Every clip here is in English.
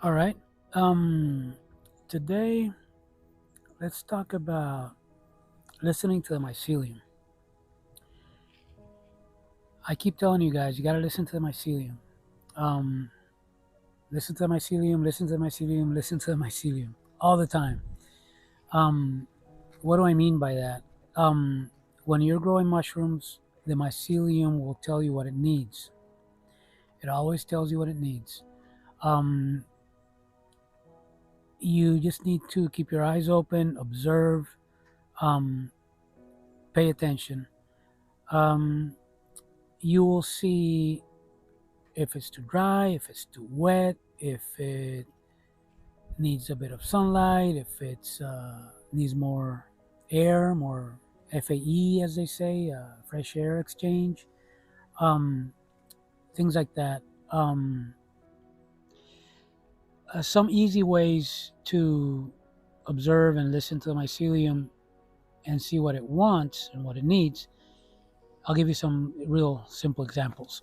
All right. Um, Today, let's talk about listening to the mycelium. I keep telling you guys, you got to listen to the mycelium. Um, Listen to the mycelium, listen to the mycelium, listen to the mycelium all the time. Um, what do I mean by that? Um, when you're growing mushrooms, the mycelium will tell you what it needs. It always tells you what it needs. Um, you just need to keep your eyes open, observe, um, pay attention. Um, you will see if it's too dry, if it's too wet, if it needs a bit of sunlight, if it's needs more air, more FAE, as they say, fresh air exchange, um, things like that. Um, some easy ways to observe and listen to the mycelium and see what it wants and what it needs. I'll give you some real simple examples.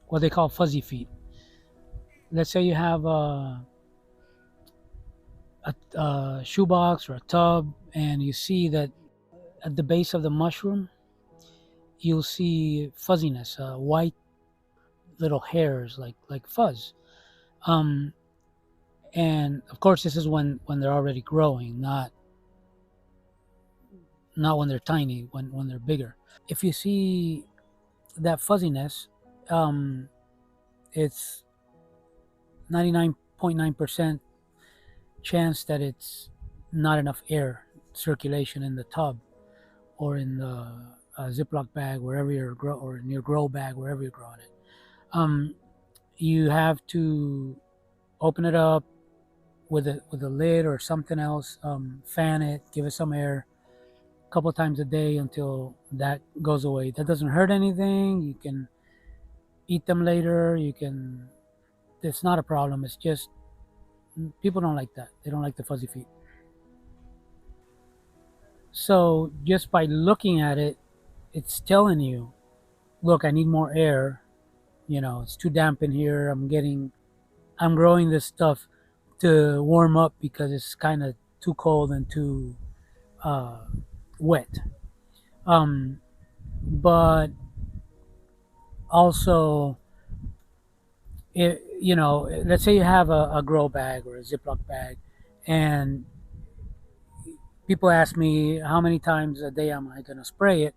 What they call fuzzy feet. Let's say you have a shoebox or a tub, and you see that at the base of the mushroom, you'll see fuzziness, white little hairs like fuzz. Um, and of course, this is when they're already growing, not when they're tiny, when they're bigger. If you see that fuzziness, um, it's 99.9% chance that it's not enough air circulation in the tub or in the Ziploc bag, wherever you're grow, or in your grow bag, wherever you're growing it. Um, you have to open it up with a lid or something else. Fan it, give it some air a couple times a day until that goes away. That doesn't hurt anything. You can eat them later. You can. It's not a problem. It's just people don't like that. They don't like the fuzzy feet. So just by looking at it, it's telling you, look, I need more air. It's too damp in here. I'm growing this stuff to warm up because it's kind of too cold and too uh, wet. Um, but also, let's say you have a grow bag or a Ziploc bag, and people ask me how many times a day am I going to spray it,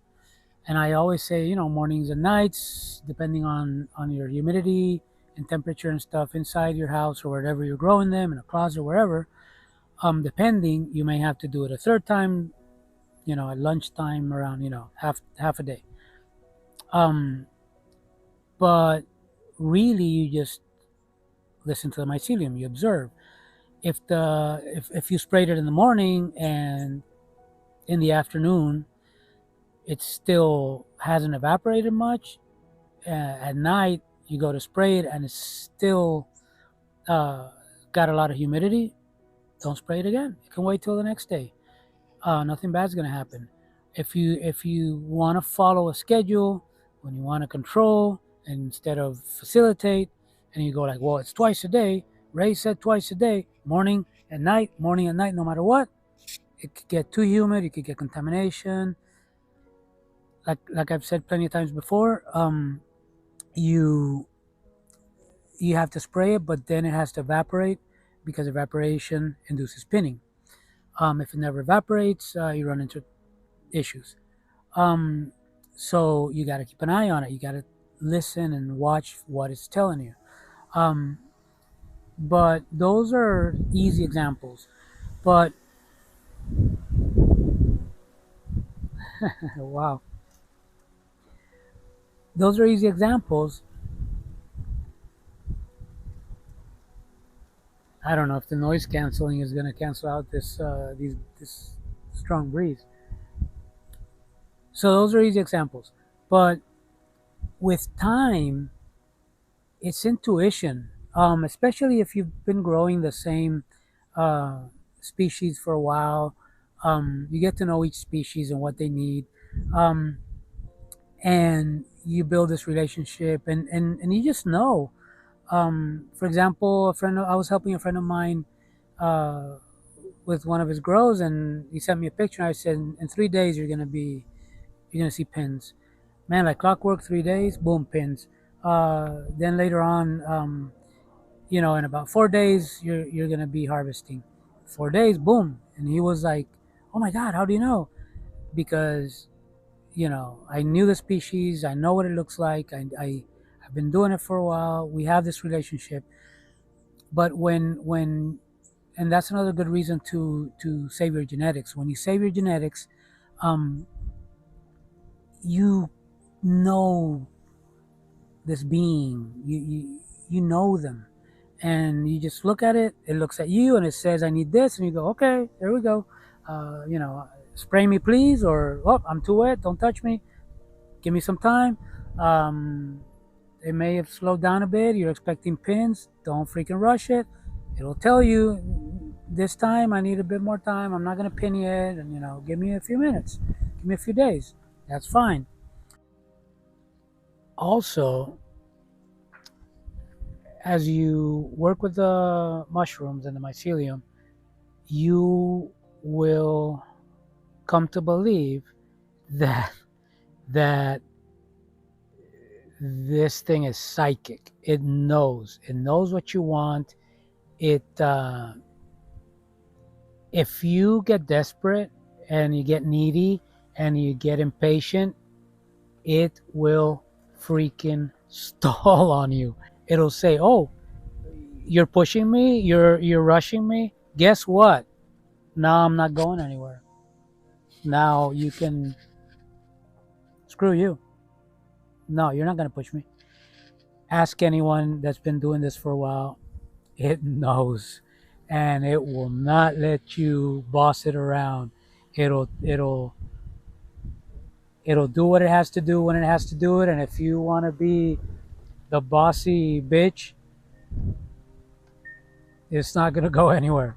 and I always say, mornings and nights, depending on your humidity and temperature and stuff inside your house or wherever you're growing them in a closet or wherever. Depending, you may have to do it a third time, at lunchtime around, half a day. Um, but really, you just listen to the mycelium. You observe. If you sprayed it in the morning and in the afternoon, it still hasn't evaporated much. At night, you go to spray it and it's still uh, got a lot of humidity. Don't spray it again. You can wait till the next day. Nothing bad's gonna happen. If you want to follow a schedule, when you want to control and instead of facilitate, and you go like, well, it's twice a day. Ray said twice a day, morning and night, no matter what. It could get too humid. You could get contamination. Like I've said plenty of times before, you you have to spray it, but then it has to evaporate because evaporation induces pinning. If it never evaporates, you run into issues. Um, so you got to keep an eye on it. You got to listen and watch what it's telling you. Um, but those are easy examples. But wow, those are easy examples. I don't know if the noise canceling is going to cancel out this strong breeze. So those are easy examples. But with time, it's intuition. Especially if you've been growing the same uh, species for a while. You get to know each species and what they need, um, and you build this relationship, and you just know. For example, I was helping a friend of mine uh, with one of his grows, and he sent me a picture. And I said, in 3 days you're gonna see pins, man, like clockwork. 3 days, boom, pins. Then later on, in about 4 days you're gonna be harvesting. 4 days, boom. And he was like, "Oh my God, how do you know?" Because I knew the species, I know what it looks like. I've been doing it for a while. We have this relationship. But when and that's another good reason to save your genetics. When you save your genetics, um, you know this being. You know them, and you just look at it. It looks at you and it says, "I need this," and you go, "Okay, there we go." Spray me, please, or oh, I'm too wet. Don't touch me. Give me some time. Um, it may have slowed down a bit. You're expecting pins. Don't freaking rush it. It'll tell you this time I need a bit more time. I'm not gonna pin yet, and give me a few minutes. Give me a few days. That's fine. Also, as you work with the mushrooms and the mycelium, you will come to believe that that this thing is psychic. It knows. It knows what you want. It If you get desperate and you get needy and you get impatient, it will freaking stall on you. It'll say, "Oh, you're pushing me. You're rushing me. Guess what? Now I'm not going anywhere. Now you can screw you. No, you're not gonna push me." Ask anyone that's been doing this for a while. It knows, and it will not let you boss it around. It'll do what it has to do when it has to do it. And if you want to be the bossy bitch, it's not gonna go anywhere.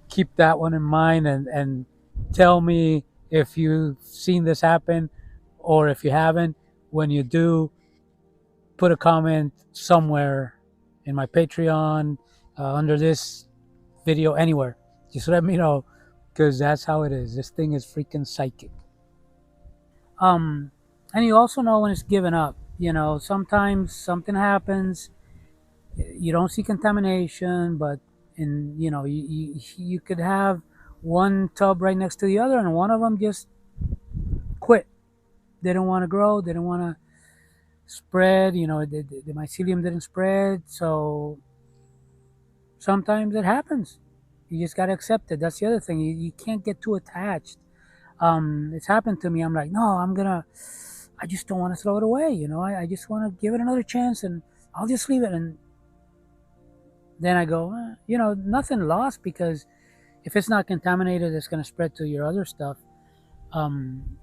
Keep that one in mind, and tell me if you've seen this happen, or if you haven't. When you do, put a comment somewhere in my Patreon, under this video, anywhere. Just let me know, because that's how it is. This thing is freaking psychic. Um, and you also know when it's given up. Sometimes something happens. You don't see contamination, but you could have one tub right next to the other, and one of them just quit. They didn't want to grow. They didn't want to spread. The mycelium didn't spread. So sometimes it happens. You just got to accept it. That's the other thing. You can't get too attached. It's happened to me. I'm like, no, I just don't want to throw it away. I just want to give it another chance, and I'll just leave it. And then I go, nothing lost, because if it's not contaminated, it's going to spread to your other stuff. Um,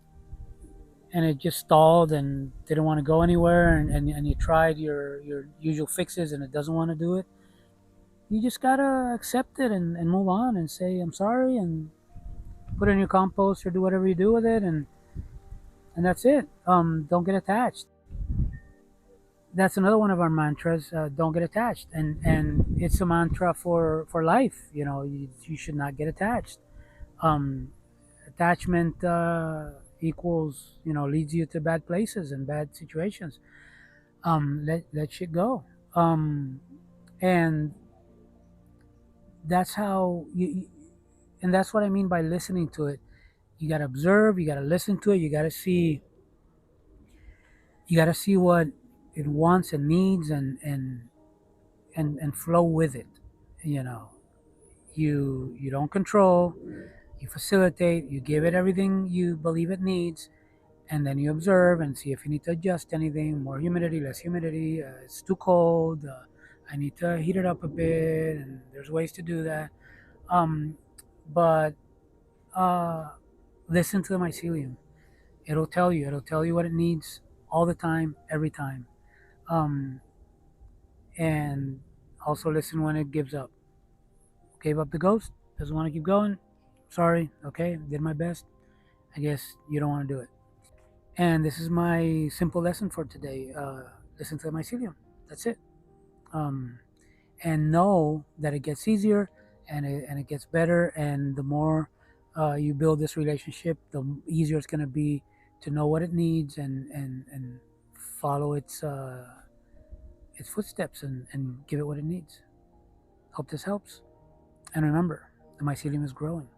and it just stalled and didn't want to go anywhere, and you tried your usual fixes and it doesn't want to do it. You just got to accept it, and move on and say, "I'm sorry," and put it in your compost or do whatever you do with it. And that's it. Don't get attached. That's another one of our mantras. Don't get attached, and it's a mantra for life. You should not get attached. um, Attachment equals, leads you to bad places and bad situations. Let shit go. And that's how and that's what I mean by listening to it. You got to observe, you got to listen to it, you got to see what it wants and needs, and flow with it. you know you don't control, you facilitate, you give it everything you believe it needs, and then you observe and see if you need to adjust anything: more humidity, less humidity, it's too cold, I need to heat it up a bit, and there's ways to do that. But uh, listen to the mycelium. It'll tell you what it needs, all the time, every time. um, and also listen when it gives up. Gave up the ghost, doesn't want to keep going. Sorry, okay, did my best. I guess you don't want to do it. And this is my simple lesson for today. Listen to the mycelium. That's it. um, and know that it gets easier and it gets better. And the more you build this relationship, the easier it's going to be to know what it needs and follow its footsteps and give it what it needs. Hope this helps. And remember, the mycelium is growing.